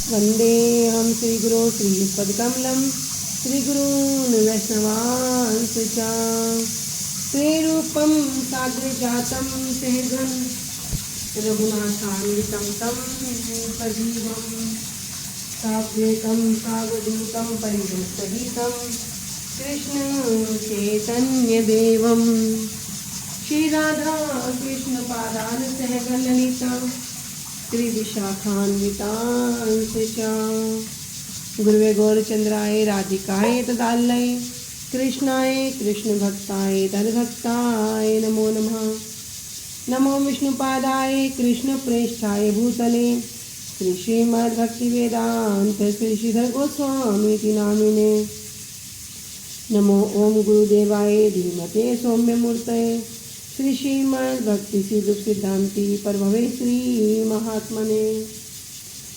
वन्देऽहं श्रीगुरो श्रीपदकमलं श्रीगुरून् वैष्णवांश्च श्रीरूपं साग्रजातं सहगं रघुनाथान्वितं तं सजीवं सात्विकं सावधूतं परिवृत्तहितं कृष्णचैतन्यदेवं श्रीराधा कृष्णपादान् सहगणललिता श्रीविशाखान्वितांश्च गुरुवे गौरचन्द्राय राधिकाय तदालय कृष्णाय कृष्णभक्ताय तद्भक्ताय नमो नमः। नमो विष्णुपादाय कृष्णप्रेष्ठाय भूतले श्री श्रीमद्भक्तिवेदान्त श्री श्रीधर गोस्वामीति नामिने। नमो ओम गुरुदेवाय धीमते सौम्यमूर्तये श्री श्रीमद्भक्ति सिद्धांति प्रभवे श्री महात्मने।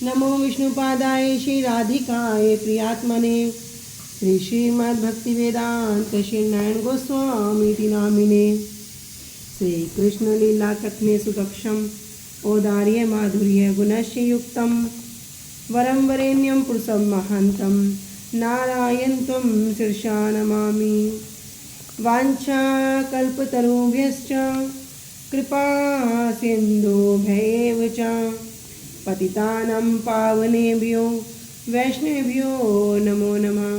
नमो विष्णुपादाय श्री राधिकाय प्रियात्मने श्री श्रीमद्भक्ति वेदांत श्री नारायण गोस्वामीति नामिने। श्री कृष्ण लीला कथने सुदक्षम औदार्य माधुर्य गुणस्य युक्तम वरम वरेण्यम पुरुषम महांतम नारायण त्वं शीर्षा नमामि। वाञ्छा कल्पतरुभ्यश्च कृपा सिन्धुभ्यैव च पतितानां पावनेभ्यो वैष्णवेभ्यो नमो नमः।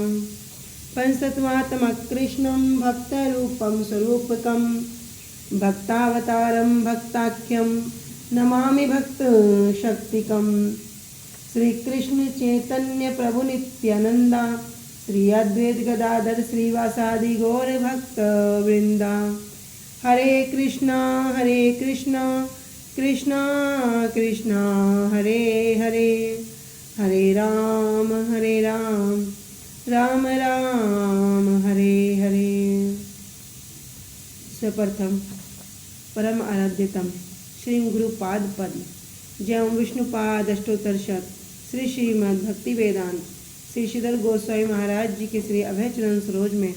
पंचतत्त्वात्मकृष्णं भक्तरूपं स्वरूपकं भक्तावतारं भक्ताख्यं नमामि भक्तशक्तिकं। श्रीकृष्ण चैतन्य प्रभु नित्यानंदा श्री अद्वैत गदाधर श्रीवासादि गौर भक्त वृंदा। हरे कृष्णा कृष्णा कृष्णा हरे हरे हरे राम राम राम हरे हरे। सर्वप्रथम परम आराध्यतम श्री गुरुपाद पद जय विष्णुपाद अष्टोत्तर शत श्री श्रीमद् भक्ति वेदांत श्री श्रीधर गोस्वामी महाराज जी के श्री अभय चरण सरोज में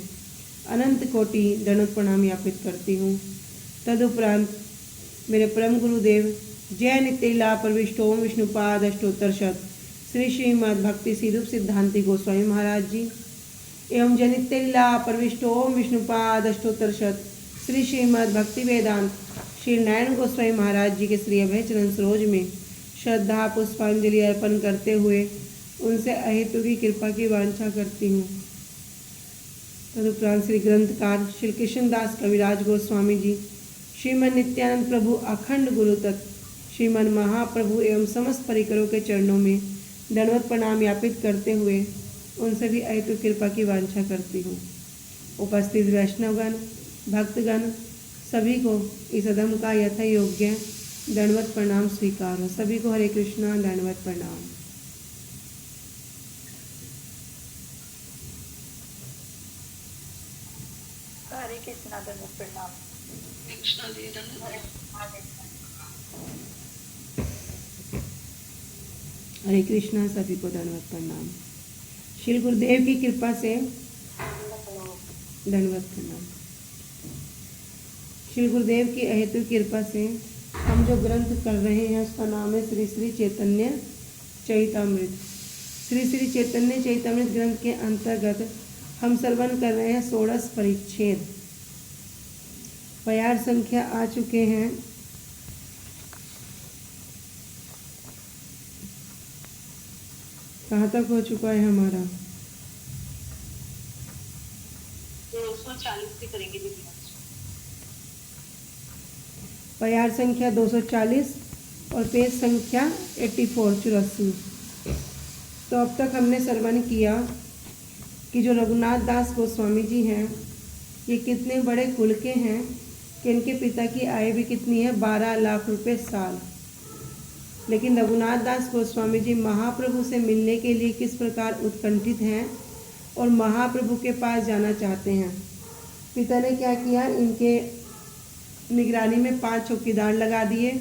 अनंत कोटि दंडवत प्रणाम यापित करती हूँ। तदुपरांत मेरे परम गुरुदेव जय नित्यलीला प्रविष्ट ओम विष्णुपाद अष्टोत्तर शत श्री श्रीमद् भक्ति सिद्धूप सिद्धांति गोस्वामी महाराज जी एवं जय नित्यलीला प्रविष्ट ओम विष्णुपाद अष्टोत्तर शत श्री श्रीमद् भक्ति वेदांत श्री नारायण गोस्वामी महाराज जी के श्री अभय चरण सरोज में श्रद्धा पुष्पांजलि अर्पण करते हुए उनसे अहेतु की कृपा की वांछा करती हूँ। तदुपरांत श्री ग्रंथकार श्री कृष्णदास कविराज गोस्वामी जी श्रीमन नित्यानंद प्रभु अखंड गुरु तत्व श्रीमन महाप्रभु एवं समस्त परिकरों के चरणों में दंडवत प्रणाम यापित करते हुए उनसे भी अहेतु कृपा की वांछा करती हूँ। उपस्थित वैष्णवगण भक्तगण सभी को इस अदम का यथा योग्य दंडवत प्रणाम स्वीकार हो। सभी को हरे कृष्णा दंडवत प्रणाम। हरे कृष्णा दंडवत प्रणाम। हरे कृष्णा सभी को दंडवत प्रणाम। श्री गुरुदेव की कृपा से दंडवत प्रणाम। श्री गुरुदेव की अहेतु कृपा से हम जो ग्रंथ कर रहे हैं उसका नाम है श्री श्री चैतन्य चैतामृत। श्री श्री चैतन्य चैतामृत ग्रंथ के अंतर्गत हम श्रवण कर रहे हैं 16 परिच्छेद। प्यार संख्या आ चुके हैं कहाँ तक हो चुका है हमारा 240 से करेंगे दीदी। प्यार संख्या 240 और पेज संख्या 84 तो अब तक हमने श्रवण किया कि जो रघुनाथ दास गोस्वामी जी हैं ये कितने बड़े कुल के हैं कि इनके पिता की आय भी कितनी है 12 लाख रुपए साल। लेकिन रघुनाथ दास गोस्वामी जी महाप्रभु से मिलने के लिए किस प्रकार उत्कंठित हैं और महाप्रभु के पास जाना चाहते हैं। पिता ने क्या किया, इनके निगरानी में 5 चौकीदार लगा दिए,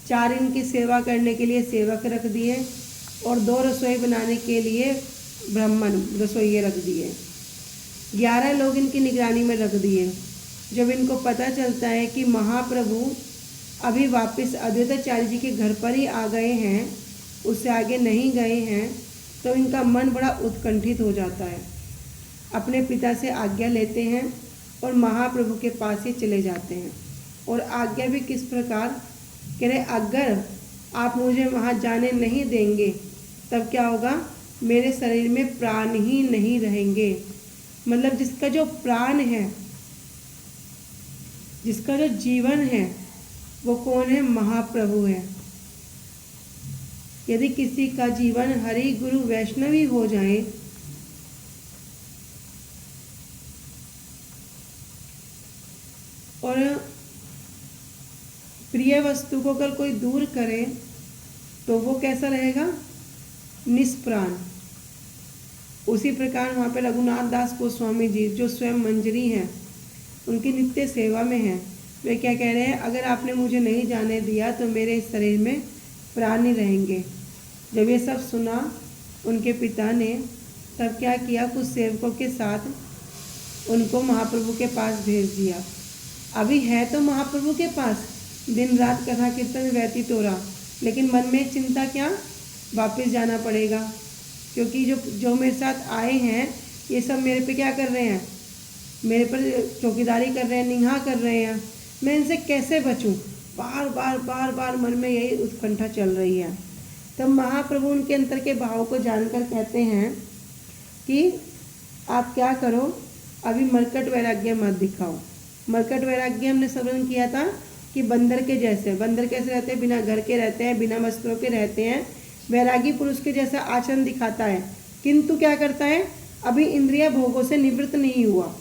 4 इनकी सेवा करने के लिए सेवक रख दिए और 2 रसोई बनाने के लिए ब्राह्मण रसोइये रख दिए। 11 लोग इनकी निगरानी में रख दिए। जब इनको पता चलता है कि महाप्रभु अभी वापस अद्वैताचार्य जी के घर पर ही आ गए हैं उससे आगे नहीं गए हैं तो इनका मन बड़ा उत्कंठित हो जाता है। अपने पिता से आज्ञा लेते हैं और महाप्रभु के पास ही चले जाते हैं। और आज्ञा भी किस प्रकार, कह रहे अगर आप मुझे वहाँ जाने नहीं देंगे तब क्या होगा, मेरे शरीर में प्राण ही नहीं रहेंगे। मतलब जिसका जो प्राण है, जिसका जो जीवन है, वो कौन है, महाप्रभु है। यदि किसी का जीवन हरि गुरु वैष्णवी हो जाए और प्रिय वस्तु को अगर कोई दूर करे तो वो कैसा रहेगा, निष्प्राण। उसी प्रकार वहाँ पे रघुनाथ दास गोस्वामी जी जो स्वयं मंजरी हैं, उनकी नित्य सेवा में हैं, वे क्या कह रहे हैं, अगर आपने मुझे नहीं जाने दिया तो मेरे शरीर में प्राण नहीं रहेंगे। जब ये सब सुना उनके पिता ने, तब क्या किया, कुछ सेवकों के साथ उनको महाप्रभु के पास भेज दिया। अभी है तो महाप्रभु के पास, दिन रात कथा कीर्तन व्यतीत हो रहा, लेकिन मन में चिंता क्या, वापस जाना पड़ेगा, क्योंकि जो मेरे साथ आए हैं ये सब मेरे पे क्या कर रहे हैं, मेरे पर चौकीदारी कर रहे हैं, निगाह कर रहे हैं, मैं इनसे कैसे बचूं। बार बार मन में यही उत्कंठा चल रही है। तब महाप्रभु उनके अंतर के भाव को जानकर कहते हैं कि आप क्या करो, अभी मरकट वैराग्य मत दिखाओ। मरकट वैराग्य हमने श्रवण किया था कि बंदर के जैसे, बंदर कैसे रहते हैं, बिना घर के रहते हैं, बिना वस्त्रों के रहते हैं। वैरागी पुरुष के जैसा आचरण दिखाता है, किंतु क्या करता है, अभी इंद्रिय भोगों से निवृत्त नहीं हुआ।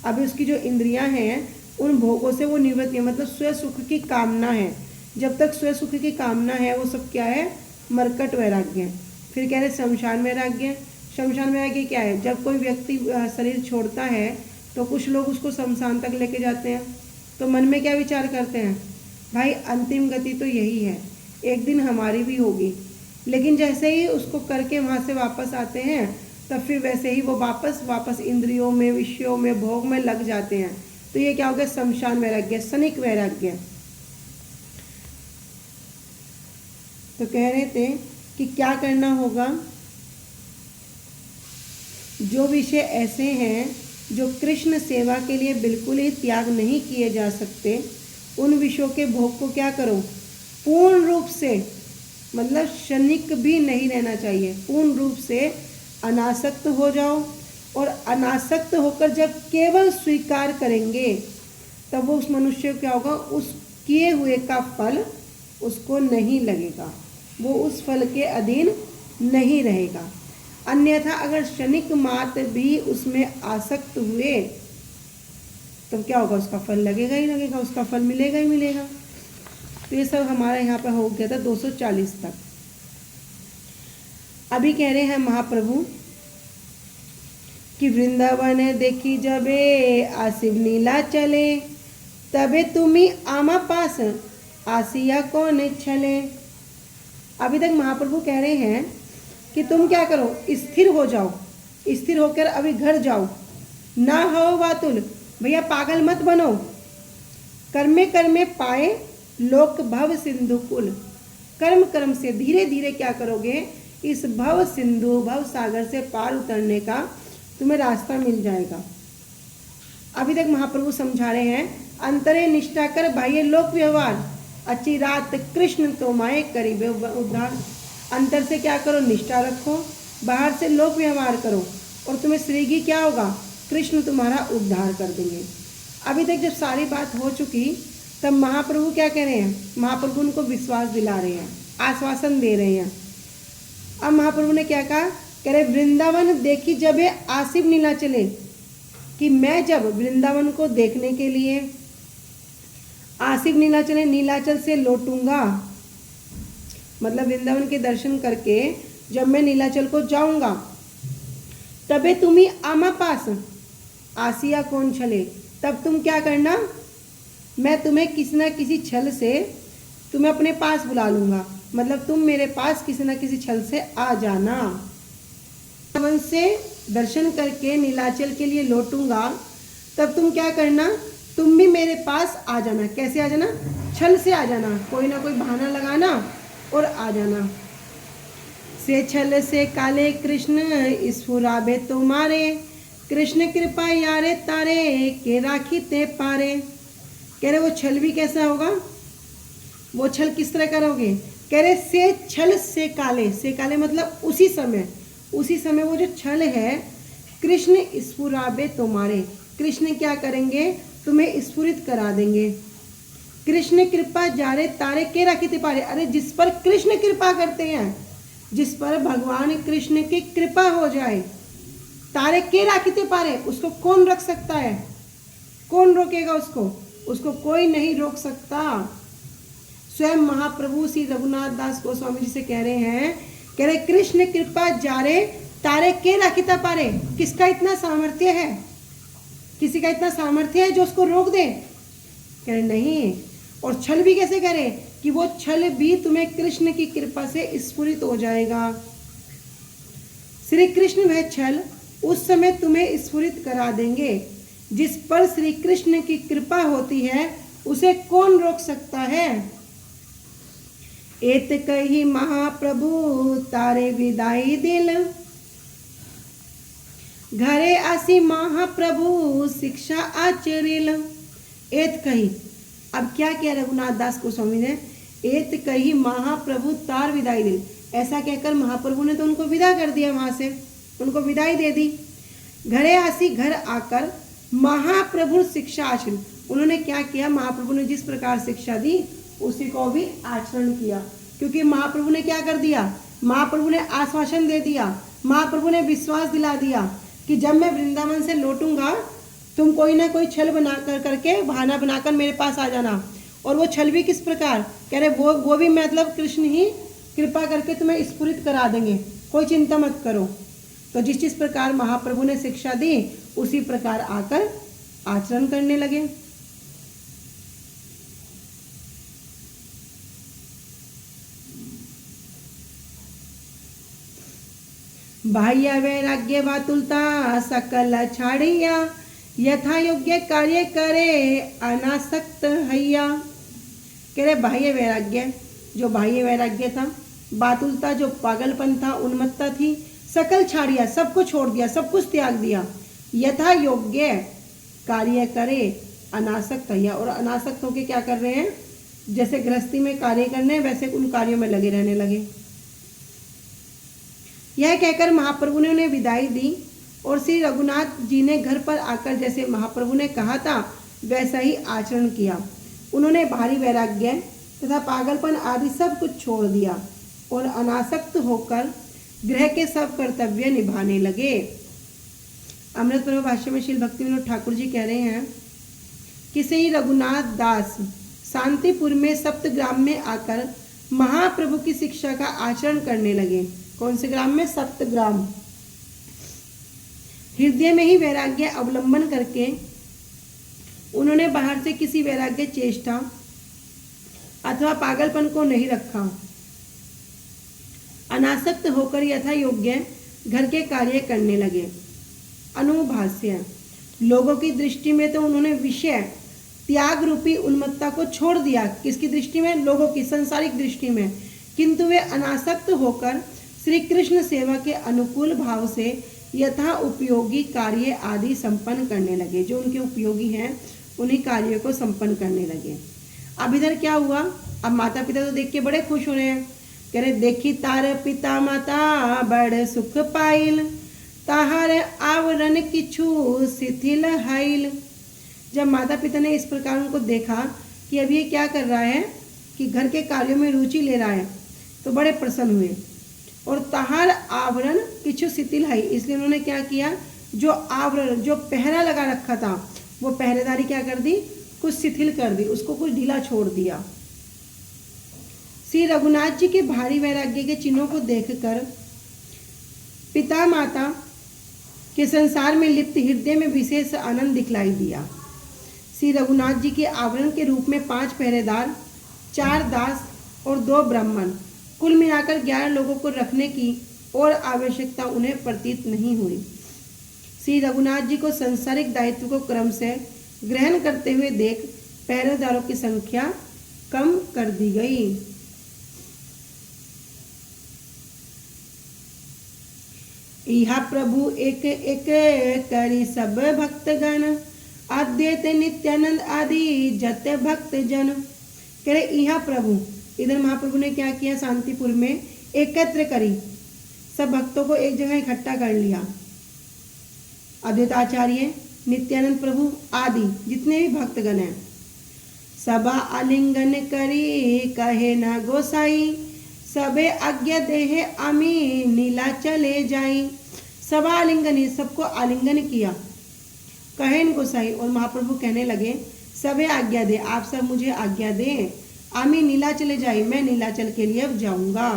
अभी उसकी जो इंद्रियां हैं उन भोगों से वो निवृत्त नहीं, मतलब स्व सुख की कामना है। जब तक स्व सुख की कामना है वो सब क्या है, मरकट वैराग्य। फिर कह रहे शमशान वैराग्य। शमशान वैराग्य क्या है, जब कोई व्यक्ति शरीर छोड़ता है तो कुछ लोग उसको शमशान तक लेके जाते हैं, तो मन में क्या विचार करते हैं, भाई अंतिम गति तो यही है, एक दिन हमारी भी होगी। लेकिन जैसे ही उसको करके वहाँ से वापस आते हैं तब फिर वैसे ही वो वापस इंद्रियों में, विषयों में, भोग में लग जाते हैं। तो ये क्या हो गया, शमशान वैराग्य, शनिक वैराग्य। तो कह रहे थे कि क्या करना होगा, जो विषय ऐसे हैं जो कृष्ण सेवा के लिए बिल्कुल ही त्याग नहीं किए जा सकते, उन विषयों के भोग को क्या करो, पूर्ण रूप से, मतलब क्षणिक भी नहीं रहना चाहिए, पूर्ण रूप से अनासक्त हो जाओ। और अनासक्त होकर जब केवल स्वीकार करेंगे तब वो उस मनुष्य को क्या होगा, उस किए हुए का फल उसको नहीं लगेगा, वो उस फल के अधीन नहीं रहेगा। अन्यथा अगर क्षणिक मात्र भी उसमें आसक्त हुए तो क्या होगा, उसका फल लगेगा ही लगेगा, उसका फल मिलेगा ही मिलेगा। तो ये सब हमारा यहाँ पर हो गया था 240 तक। अभी कह रहे हैं महाप्रभु कि वृंदावन देखी जबे आसिब नीला चले, तबे तुम्ही आमा पास आसिया कौन छले। अभी तक महाप्रभु कह रहे हैं कि तुम क्या करो, स्थिर हो जाओ, स्थिर होकर अभी घर जाओ, ना हो वातुल, भैया पागल मत बनो। कर्मे कर्मे पाए लोक भव सिंधु कुल, कर्म कर्म से धीरे धीरे क्या करोगे, इस भव सिंधु, भव सागर से पार उतरने का तुम्हें रास्ता मिल जाएगा। अभी तक महाप्रभु समझा रहे हैं, अंतरे निष्ठा कर बाह्य लोक व्यवहार, अच्छी रात कृष्ण तोमाए करीबे उद्धार। अंतर से क्या करो, निष्ठा रखो, बाहर से लोक व्यवहार करो, और तुम्हें श्रीगी क्या होगा, कृष्ण तुम्हारा उद्धार कर देंगे। अभी तक जब सारी बात हो चुकी तब महाप्रभु क्या कह रहे हैं, महाप्रभु उनको विश्वास दिला रहे हैं, आश्वासन दे रहे हैं। अब महाप्रभु ने क्या कहा, कह रहे वृंदावन देखी जब आसिब नीला चले, कि मैं जब वृंदावन को देखने के लिए आसिब नीलाचल, नीलाचल से लौटूंगा, मतलब वृंदावन के दर्शन करके जब मैं नीलाचल को जाऊंगा, तबे तुम्ही आमा पास आसिया कौन छले, तब तुम क्या करना, मैं तुम्हें किसी न किसी छल से तुम्हें अपने पास बुला लूंगा, मतलब तुम मेरे पास किसी न किसी छल से आ जाना। वृंदावन से दर्शन करके नीलाचल के लिए लौटूंगा, तब तुम क्या करना, तुम भी मेरे पास आ जाना। कैसे आ जाना, छल से आ जाना, कोई ना कोई बहाना लगाना और आ जाना। से छल से काले कृष्ण स्फुराबे तुम्हारे, कृष्ण कृपा यारे तारे के राखी ते पारे। कह रहे वो छल भी कैसा होगा, वो छल किस तरह करोगे, कह रहे से छल से काले मतलब उसी समय वो जो छल है कृष्ण स्फुराबे तुम्हारे, कृष्ण क्या करेंगे, तुम्हें स्फुरित करा देंगे। कृष्ण कृपा जारे तारे के राखी ते पारे, अरे जिस पर कृष्ण कृपा करते हैं, जिस पर भगवान कृष्ण की कृपा हो जाए, तारे के राखी ते पारे, उसको कौन रख सकता है, कौन रोकेगा उसको कोई नहीं रोक सकता। स्वयं महाप्रभु श्री रघुनाथ दास गोस्वामी जी से कह रहे कृष्ण कृपा जारे तारे के राखिता पारे। किसका इतना सामर्थ्य है, किसी का इतना सामर्थ्य है जो उसको रोक दे, कह रहे नहीं। और छल भी कैसे करे कि वो छल भी तुम्हें कृष्ण की कृपा से स्फुरित हो जाएगा। श्री कृष्ण वह छल उस समय तुम्हें स्फुरित करा देंगे, जिस पर श्री कृष्ण की कृपा होती है उसे कौन रोक सकता है। एत कही महाप्रभु तारे विदाई दिल, घरे आसी महाप्रभु शिक्षा आचरिल। एत कही, अब क्या किया रघुनाथ दास गोस्वामी ने, एत कही महाप्रभु तार विदाई दिल, ऐसा कहकर महाप्रभु ने तो उनको विदा कर दिया, वहां से उनको विदाई दे दी। घरे आसी, घर आकर महाप्रभु शिक्षा आचरण, उन्होंने क्या किया, महाप्रभु ने जिस प्रकार शिक्षा दी उसी को भी आचरण किया। क्योंकि महाप्रभु ने क्या कर दिया, महाप्रभु ने आश्वासन दे दिया, महाप्रभु ने विश्वास दिला दिया कि जब मैं वृंदावन से लौटूंगा तुम कोई ना कोई छल बना करके बहाना बनाकर मेरे पास आ जाना। और वो छल भी किस प्रकार, कह रहे वो भी मतलब कृष्ण ही कृपा करके तुम्हें स्फुरित करा देंगे, कोई चिंता मत करो। तो जिस प्रकार महाप्रभु ने शिक्षा दी उसी प्रकार आकर आचरण करने लगे। बाह्य वैराग्य वातुलता सकल छाड़िया, यथा योग्य कार्य करे अनासक्त हैया। कह रहे बाह्य वैराग्य, जो बाह्य वैराग्य था, बातुलता जो पागलपन था, उन्मत्ता थी, सकल छाड़िया सब कुछ छोड़ दिया, सब कुछ त्याग दिया। यथा योग्य कार्य करे अनासक्त हैया, और अनासक्त होके क्या कर रहे हैं, जैसे गृहस्थी में कार्य करने वैसे उन कार्यों में लगे रहने लगे। यह कहकर महाप्रभु ने उन्हें विदाई दी और श्री रघुनाथ जी ने घर पर आकर जैसे महाप्रभु ने कहा था वैसा ही आचरण किया। उन्होंने भारी वैराग्य तथा पागलपन आदि सब कुछ छोड़ दिया और अनासक्त होकर गृह के सब कर्तव्य निभाने लगे। अमृत प्रभु भाष्य में श्रील भक्ति विनोद ठाकुर जी कह रहे हैं कि श्री रघुनाथ दास शांतिपुर में सप्तग्राम में आकर महाप्रभु की शिक्षा का आचरण करने लगे। कौन से ग्राम में, सप्तग्राम। हृदय में ही वैराग्य अवलंबन करके उन्होंने बाहर से किसी वैराग्य चेष्टा अथवा पागलपन को नहीं रखा। अनासक्त होकर यथा योग्य घर के कार्य करने लगे। अनुभाष्य, लोगों की दृष्टि में तो उन्होंने विषय त्याग रूपी उन्मत्ता को छोड़ दिया। किसकी दृष्टि में, लोगों की सांसारिक दृष्टि में। किंतु वे अनासक्त होकर श्री कृष्ण सेवा के अनुकूल भाव से यथा उपयोगी कार्य आदि संपन्न करने लगे। जो उनके उपयोगी हैं उन्हीं कार्यों को संपन्न करने लगे। अब इधर क्या हुआ, अब माता पिता तो देख के बड़े खुश हो रहे हैं, कह रहे देखी तार पिता माता बड़ सुख पाइल, ताहार आवरण किछु शिथिल हाइल। जब माता पिता ने इस प्रकार उनको देखा कि अब ये क्या कर रहा है कि घर के कार्यों में रुचि ले रहा है, तो बड़े प्रसन्न हुए। और ताहार आवरण किछु शिथिल हाई, इसलिए उन्होंने क्या किया, जो आवरण जो पहरा लगा रखा था वो पहरेदारी क्या कर दी, कुछ शिथिल कर दी, उसको कुछ ढीला छोड़ दिया। श्री रघुनाथ जी के भारी वैराग्य के चिन्हों को देखकर पिता माता के संसार में लिप्त हृदय में विशेष आनंद दिखलाई दिया। श्री रघुनाथ जी के आवरण के रूप में 5 पहरेदार, 4 दास और 2 ब्राह्मण, कुल मिलाकर 11 लोगों को रखने की और आवश्यकता उन्हें प्रतीत नहीं हुई। श्री रघुनाथ जी को सांसारिक दायित्व को क्रम से ग्रहण करते हुए देख पहरेदारों की संख्या कम कर दी गई। इहा प्रभु एक एक करी सब भक्तगण, अद्वैत नित्यानंद आदि जत भक्त जन। कह रहे इहा प्रभु, इधर महाप्रभु ने क्या किया, शांतिपुर में एकत्र करी, सब भक्तों को एक जगह इकट्ठा कर लिया। अद्वैताचार्य, नित्यानंद प्रभु आदि जितने भी भक्तगण हैं, सबा आलिंगन करी कहे ना गोसाई, सबे आज्ञा देहे आमी नीला चले जाई। सबा आलिंगन, सबको आलिंगन किया, कहे न गोसाई, और महाप्रभु कहने लगे सबे आज्ञा दे, आप सब मुझे आज्ञा दें, आमी नीला चले जाई, मैं नीलाचल के लिए अब जाऊंगा।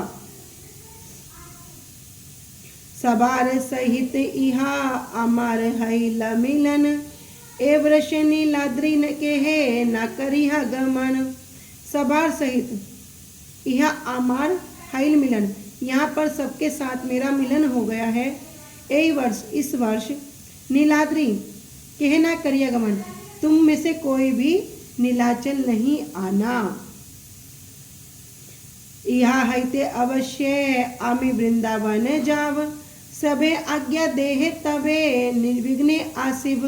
सबार सहित इहा अमर हैल मिलन, ए वृष नीलाद्रि न केहे न करिहा गमन। सबार सहित यह अमर हैल मिलन, यहाँ पर सबके साथ मेरा मिलन हो गया है। ए वर्ष, इस वर्ष नीलाद्रि कहे ना करिया गमन, तुम में से कोई भी नीलाचल नहीं आना। यह हैते अवश्य आमी वृंदावन जाव, सबे आज्ञा देहे तबे निर्विघ्ने आसिब।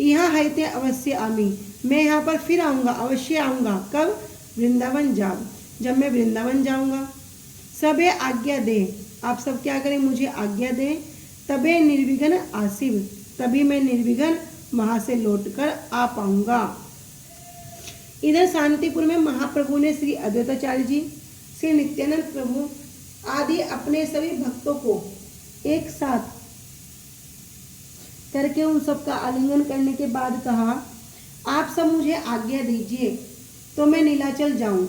यहाँ हैते अवश्य आमी, मैं यहाँ पर फिर आऊँगा, अवश्य आऊँगा। कब? वृंदावन जाओ, जब मैं वृंदावन जाऊँगा। सबे आज्ञा दे, आप सब क्या करें, मुझे आज्ञा दें, तबे निर्विघ्न आसिब, तभी मैं निर्विघ्न वहाँ से लौटकर आ पाऊँगा। इधर शांतिपुर में महाप्रभु ने श्री अद्वैताचार्य जी, श्री नित्यानंद प्रभु आदि अपने सभी भक्तों को एक साथ करके उन सबका आलिंगन करने के बाद कहा, आप सब मुझे आज्ञा दीजिए तो मैं नीलाचल जाऊं।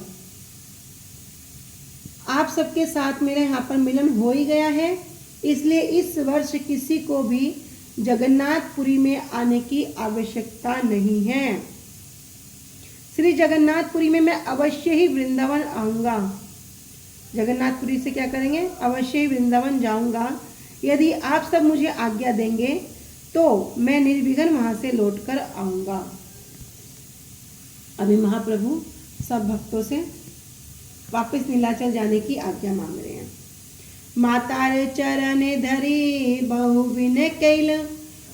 आप सबके साथ मेरे यहाँ पर मिलन हो ही गया है, इसलिए इस वर्ष किसी को भी जगन्नाथपुरी में आने की आवश्यकता नहीं है। श्री जगन्नाथपुरी में मैं अवश्य ही वृंदावन आऊँगा। जगन्नाथपुरी से क्या करेंगे, अवश्य ही वृंदावन जाऊँगा। यदि आप सब मुझे आज्ञा देंगे तो मैं निर्विघ्न वहाँ से लौटकर आऊँगा। अभी महाप्रभु सब भक्तों से वापस नीलाचल जाने की आज्ञा मांग रहे हैं। मातार चरण धरी बहु विनय कैल,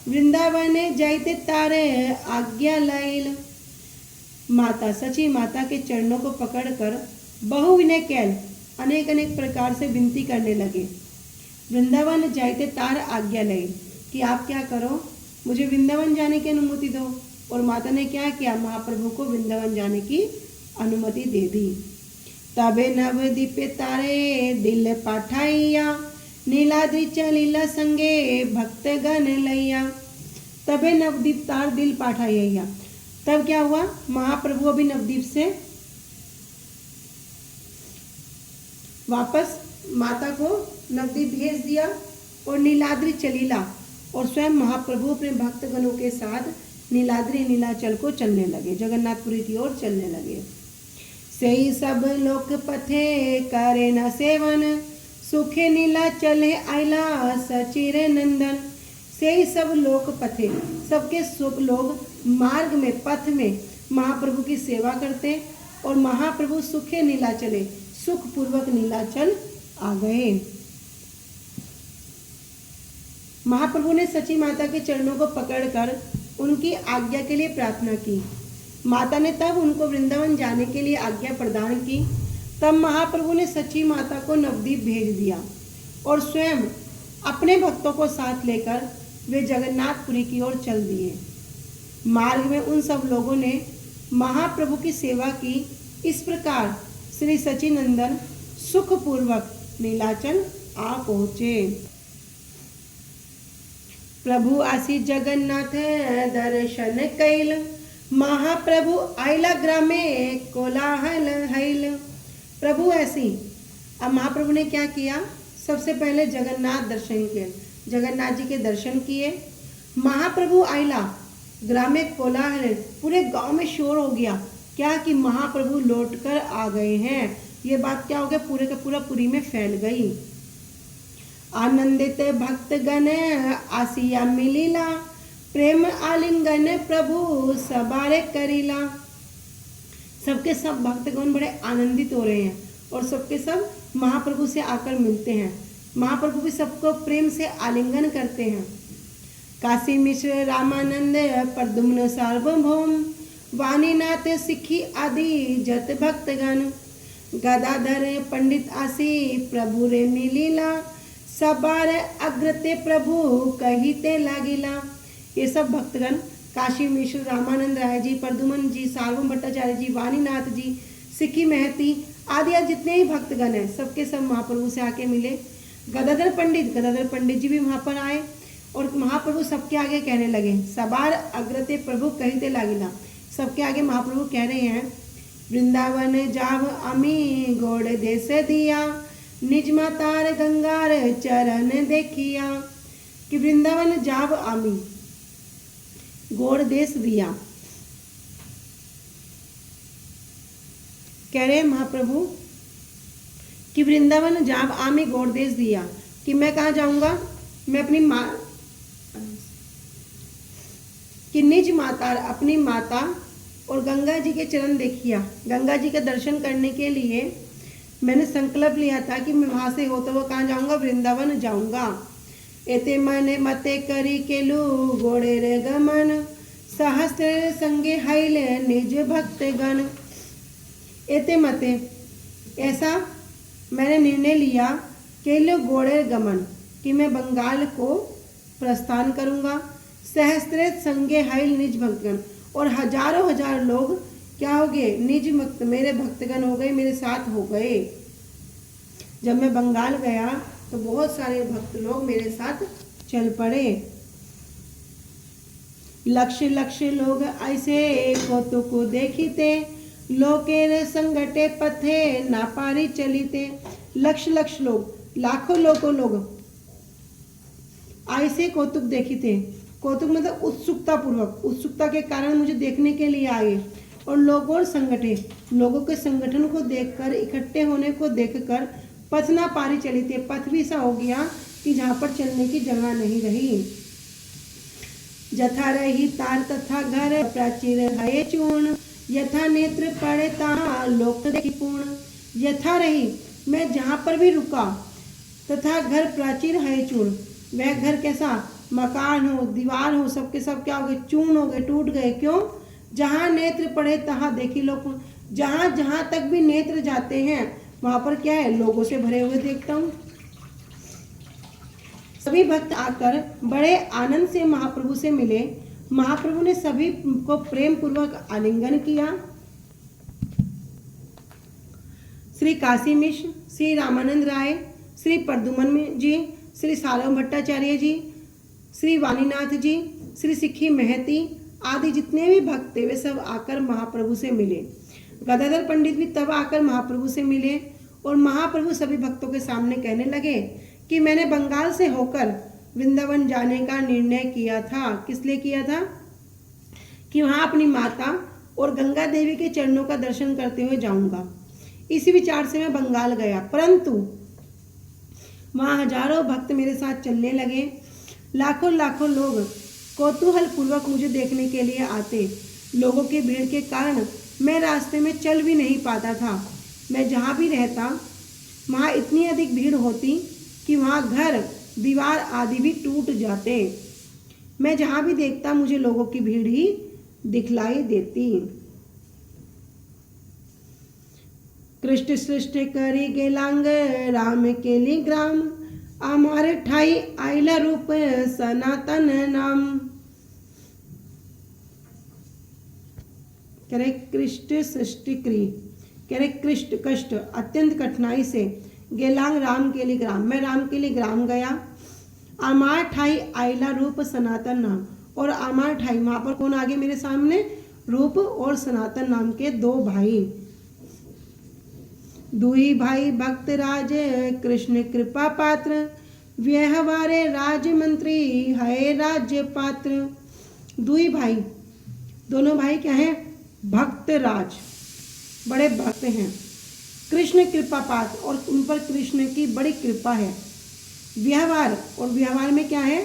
वृंदावन जाइते तारे आज्ञा लाइल। माता, सची माता के चरणों को पकड़कर बहु विनय कैल, अनेक अनेक प्रकार से विनती करने लगे। वृंदावन जाइते तार आज्ञा लाइल, कि आप क्या करो, मुझे वृंदावन जाने की अनुमति दो। और माता ने क्या किया, महाप्रभु को वृंदावन जाने की अनुमति दे दी। तबे नवदीप तारे दिल पाठाइया, नीलाद्रि चलीला संगे भक्तगण लैया। तबे नवदीप तार दिल पाठाइया, तब क्या हुआ, महाप्रभु अभी नवदीप से वापस माता को नवदीप भेज दिया और नीलाद्रि चलीला, और स्वयं महाप्रभु अपने भक्तगणों के साथ नीलाद्रि नीलाचल को चलने लगे, जगन्नाथपुरी की ओर चलने लगे। सही सब लोक पथे करे न सेवन, सुखे नीलाचल आइला सचिर नंदन। सही सब लोक पथे, सबके सब लोग मार्ग में, पथ में महाप्रभु की सेवा करते, और महाप्रभु सुखे नीलाचले, सुखपूर्वक नीलाचल आ गए। महाप्रभु ने सची माता के चरणों को पकड़कर उनकी आज्ञा के लिए प्रार्थना की। माता ने तब उनको वृंदावन जाने के लिए आज्ञा प्रदान की। तब महाप्रभु ने सची माता को नवदीप भेज दिया और स्वयं अपने भक्तों को साथ लेकर वे जगन्नाथपुरी की ओर चल दिए। मार्ग में उन सब लोगों ने महाप्रभु की सेवा की। इस प्रकार श्री सचिनंदन सुखपूर्वक नीलाचल आ पहुँचे। प्रभु आसी जगन्नाथ दर्शन कैल, महाप्रभु आइला ग्रामे कोलाहल हैल। प्रभु ऐसी, अब महाप्रभु ने क्या किया, सबसे पहले जगन्नाथ दर्शन किए, जगन्नाथ जी के दर्शन किए। महाप्रभु आइला ग्रामे कोलाहल, पूरे गांव में शोर हो गया, क्या कि महाप्रभु लौटकर आ गए हैं। ये बात क्या हो गया, पूरे का पूरा पुरी में फैल गई। आनंदित भक्तगण आसिया मिलिला, प्रेम आलिंगन प्रभु सबारे करिला। सबके सब भक्तगण बड़े आनंदित हो रहे हैं और सबके सब महाप्रभु से आकर मिलते हैं। महाप्रभु भी सबको प्रेम से आलिंगन करते हैं। काशी मिश्र रामानंद प्रद्युम्न सार्वभौम वाणीनाथ सिखी आदि जत भक्तगण गदाधर पंडित आसी प्रभु रे नीलीला सबार अग्रते प्रभु कहिते लागिला। ये सब भक्तगण काशी मिश्र रामानंद राय जी, प्रद्युम्न जी, सार्वभौम भट्टाचार्य जी, वाणीनाथ जी, सिक्की महती आदि जितने ही भक्तगण हैं सबके सब महाप्रभु से आके मिले। गदाधर पंडित जी भी वहाँ पर आए और महाप्रभु सबके आगे कहने लगे, सबार अग्रते प्रभु कहिते लागिला। सबके आगे महाप्रभु कह रहे हैं, वृंदावन जाव अमी गोड़ देश दिया निज मातार गंगार चरण देखिया। कि वृंदावन जाव आमी गोड़ देश दिया, कह रहे महाप्रभु कि वृंदावन जाव आमी गोड़ देश दिया, कि मैं कहाँ जाऊंगा, मैं अपनी माँ कि निज माता अपनी माता और गंगा जी के चरण देखिया। गंगा जी के दर्शन करने के लिए मैंने संकल्प लिया था कि मैं वहाँ से होता हुआ कहाँ जाऊँगा, वृंदावन जाऊँगा। एते मने मते करी केलू गोड़े रे गमन सहस्त्र संगे हाइले निज भक्त गण। एते मते ऐसा मैंने निर्णय लिया केलू गोड़े गमन कि मैं बंगाल को प्रस्थान करूँगा। सहस्त्र संगे हाइल निज भक्तगण, और हजारों हजार लोग क्या हो गए, निज भक्त मेरे भक्तगण हो गए, मेरे साथ हो गए। जब मैं बंगाल गया तो बहुत सारे भक्त लोग मेरे साथ चल पड़े। लक्ष लक्ष लोग ऐसे को देखीते लोकेर संगटे पथे ना पारी चलीते। लक्ष लक्ष लोग, लाखों लोग ऐसे कौतुक देखीते। कौतुक मतलब उत्सुकता पूर्वक, उत्सुकता के कारण मुझे देखने के लिए आए। और लोगों और संगठे, लोगों के संगठन को देखकर, इकट्ठे होने को देखकर पथ ना पारी चली थे, पथ भी ऐसा हो गया कि जहाँ पर चलने की जगह नहीं रही। जथा रही तार तथा घर प्राचीर है चूर्ण यथा नेत्र पड़े ता लोक देखी पूर्ण। यथा रही मैं जहाँ पर भी रुका, तथा घर प्राचीर है चूर्ण, वह घर कैसा, मकान हो, दीवार हो, सबके सब क्या हो गए, चूर्ण हो गए, टूट गए। क्यों? जहाँ नेत्र पड़े तहाँ देखी लोग। जहाँ जहाँ तक भी नेत्र जाते हैं वहाँ पर क्या है, लोगों से भरे हुए देखता हूँ। सभी भक्त आकर बड़े आनंद से महाप्रभु से मिले। महाप्रभु ने सभी को प्रेम पूर्वक आलिंगन किया। श्री काशी मिश्र, श्री रामानंद राय, श्री प्रद्युम्न जी, श्री सार्वभौम भट्टाचार्य जी, श्री वाणीनाथ जी, श्री सिक्की महती आदि जितने भी भक्त थे वे सब आकर महाप्रभु से मिले। गदाधर पंडित भी तब आकर महाप्रभु से मिले और महाप्रभु सभी भक्तों के सामने कहने लगे कि मैंने बंगाल से होकर वृंदावन जाने का निर्णय किया था। किस लिए किया था? कि वहाँ अपनी माता और गंगा देवी के चरणों का दर्शन करते हुए जाऊंगा। इसी विचार से मैं बंगाल गया, परंतु वहाँ हजारों भक्त मेरे साथ चलने लगे। लाखों लाखों लोग कौतूहल पूर्वक मुझे देखने के लिए आते। लोगों की भीड़ के कारण मैं रास्ते में चल भी नहीं पाता था। मैं जहाँ भी रहता वहाँ इतनी अधिक भीड़ होती कि वहाँ घर, दीवार आदि भी टूट जाते। मैं जहाँ भी देखता मुझे लोगों की भीड़ ही दिखलाई देती। कृष्ण सृष्टि करी गेलांग राम केली ग्राम हमारे ठाई आइला रूप सनातन नाम। कह रहे कृष्ण सृष्टि करी, कह रहे कृष्ण कष्ट अत्यंत कठिनाई से गेलांग राम के लिए ग्राम, मैं राम के लिए ग्राम गया। आमार ठाई आइला रूप सनातन नाम, और आमार ठाई वहां पर कौन आगे मेरे सामने, रूप और सनातन नाम के दो भाई। दुई भाई भक्त राज कृष्ण कृपा पात्र व्यवहारे राज मंत्री है राज्य पात्र। दुई भाई, दोनों भाई क्या हैं, भक्त राज, बड़े भक्त हैं। कृष्ण कृपा पात्र, और उन पर कृष्ण की बड़ी कृपा है। व्यवहार, और व्यवहार में क्या है,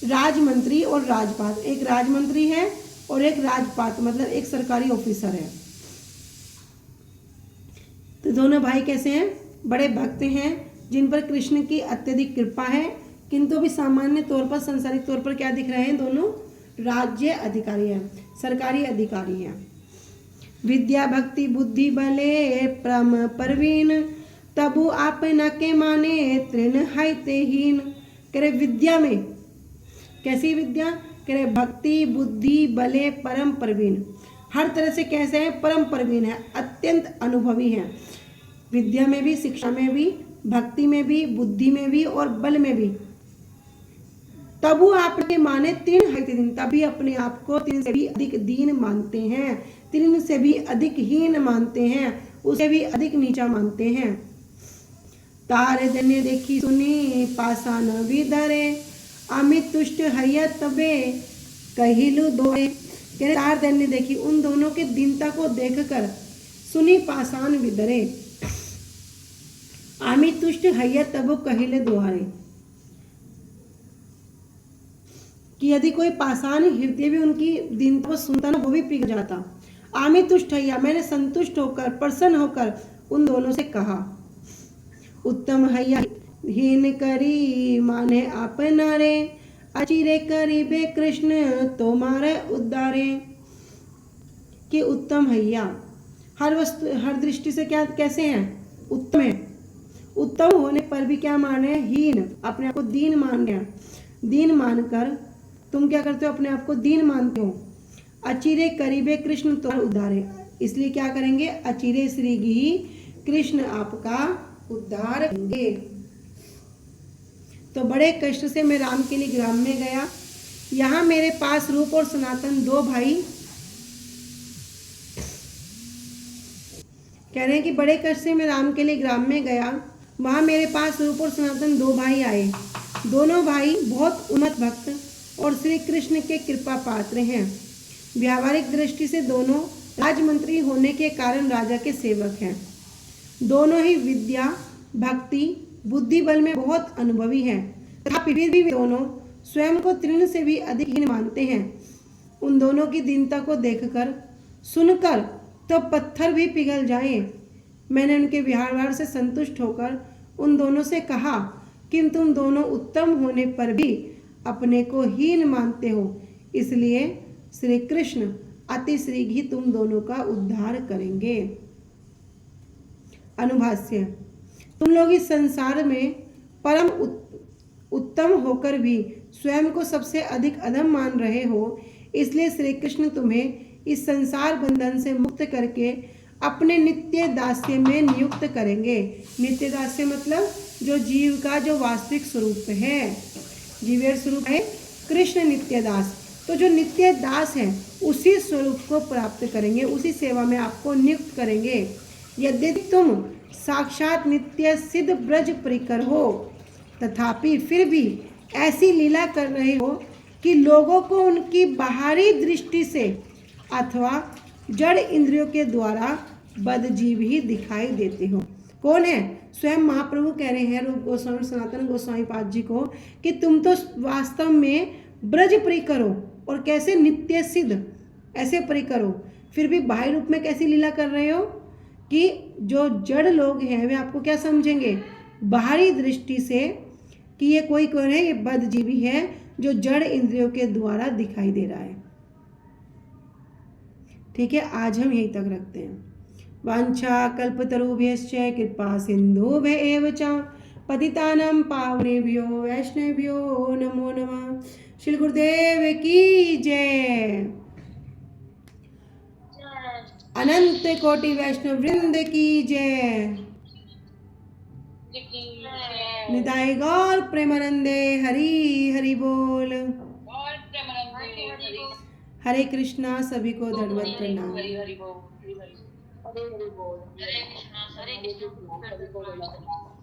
राजमंत्री और राजपात्र। एक राजमंत्री है और एक राजपात्र, मतलब एक सरकारी ऑफिसर है। तो दोनों भाई कैसे हैं, बड़े भक्त हैं, जिन पर कृष्ण की अत्यधिक कृपा है, किंतु अभी सामान्य तौर पर संसारिक तौर पर क्या दिख रहे हैं, दोनों राज्य अधिकारी हैं, सरकारी अधिकारी हैं। विद्या भक्ति बुद्धि बले परम प्रवीण, तबु आप न के माने तृण हाइते हीन। कह रहे विद्या में कैसी विद्या, कह रहे भक्ति बुद्धि बले परम प्रवीण, हर तरह से कैसे हैं, परम प्रवीण है, अत्यंत अनुभवी हैं। विद्या में भी, शिक्षा में भी, भक्ति में भी, बुद्धि में भी और बल में भी। तबु आपके माने तीन है दिन, तभी अपने आप को तीन से भी अधिक दीन मानते हैं, तीन से भी अधिक हीन मानते हैं, उसे भी अधिक नीचा मानते हैं। तारे दने देखी सुनी पाषाण विधरे, अमित तुष्ट हैया तबे कहिलु दोए। तार दने देखी, उन दोनों के दीनता को देखकर सुनी पाषाण विधरे, अमित तुष्ट हैया तब कहिले दोहारे, कि यदि कोई पाषाण हृदय भी उनकी दीनता को सुनता ना, वो भी पिघल जाता। आमी तुष्ट हैया, मैंने संतुष्ट होकर प्रसन्न होकर उन दोनों से कहा। उत्तम हैया हीन करी माने अपना रे, अचिरे करीबे कृष्ण तुम्हारे उद्धारे। कि उत्तम हैया हर वस्तु हर दृष्टि से क्या कैसे हैं, उत्तम है। उत्तम होने पर भी क्या मान रहे हैं, हीन, अपने आप को दीन मान रहे हैं। दीन मानकर तुम क्या करते हो, अपने आप को दीन मानते हो। अचिरे करीबे कृष्ण तुम्हारे उद्धारे, इसलिए क्या करेंगे, अचिरे श्रीगी कृष्ण आपका उद्धार करेंगे। तो बड़े कष्ट से मैं राम के लिए ग्राम में गया, यहाँ मेरे पास रूप और सनातन दो भाई, कह रहे हैं कि बड़े कष्ट से मैं राम के लिए ग्राम में गया, वहाँ मेरे पास रूप और सनातन दो भाई आए। दोनों भाई बहुत उन्नत भक्त और श्री कृष्ण के कृपा पात्र हैं। व्यावहारिक दृष्टि से दोनों राजमंत्री होने के कारण राजा के सेवक हैं। दोनों ही विद्या भक्ति बुद्धि बल में बहुत अनुभवी हैं, तथापि फिर भी वे दोनों स्वयं को तृण से भी अधिक हीन मानते हैं। उन दोनों की दीनता को देखकर सुनकर तो पत्थर भी पिघल जाए। मैंने उनके व्यवहार से संतुष्ट होकर उन दोनों से कहा कि तुम दोनों उत्तम होने पर भी अपने को हीन मानते हो, इसलिए श्री कृष्ण अति शीघ्र ही तुम दोनों का उद्धार करेंगे। अनुभाष्य, तुम लोग इस संसार में परम उत्तम होकर भी स्वयं को सबसे अधिक अधम मान रहे हो, इसलिए श्री कृष्ण तुम्हें इस संसार बंधन से मुक्त करके अपने नित्य दास्य में नियुक्त करेंगे। नित्य दास्य मतलब जो जीव का जो वास्तविक स्वरूप है, जीवेर स्वरूप है कृष्ण नित्य दास। तो जो नित्य दास है उसी स्वरूप को प्राप्त करेंगे, उसी सेवा में आपको नियुक्त करेंगे। यद्यपि तुम साक्षात नित्य सिद्ध ब्रज परिकर हो, तथापि फिर भी ऐसी लीला कर रहे हो कि लोगों को उनकी बाहरी दृष्टि से अथवा जड़ इंद्रियों के द्वारा बदजीव ही दिखाई देते हो। कौन है? स्वयं महाप्रभु कह रहे हैं रूप गोस्वामी सनातन गोस्वामी पाद जी को कि तुम तो वास्तव में ब्रज परिकर हो और कैसे नित्य सिद्ध ऐसे परिकर हो, फिर भी बाह्य रूप में कैसी लीला कर रहे हो कि जो जड़ लोग हैं वे आपको क्या समझेंगे, बाहरी दृष्टि से कि ये कोई कौन है, ये बदजीवी है जो जड़ इंद्रियों के द्वारा दिखाई दे रहा है। ठीक है, आज हम यहीं तक रखते हैं। वांछा कल्पतरुभ्यश्च कृपा सिन्धुभ्य एव च पतितानां पावनेभ्यो वैष्णवेभ्यो नमो नमः। श्री गुरुदेव की जय। अनंत कोटि वैष्णव वृंद की जय। निताई गौर प्रेमानंदे हरि हरि बोल। हरे कृष्णा, सभी को दंडवत प्रणाम। हरि हरि बोल, हरि हरि बोल, हरे कृष्णा, हरे कृष्णा।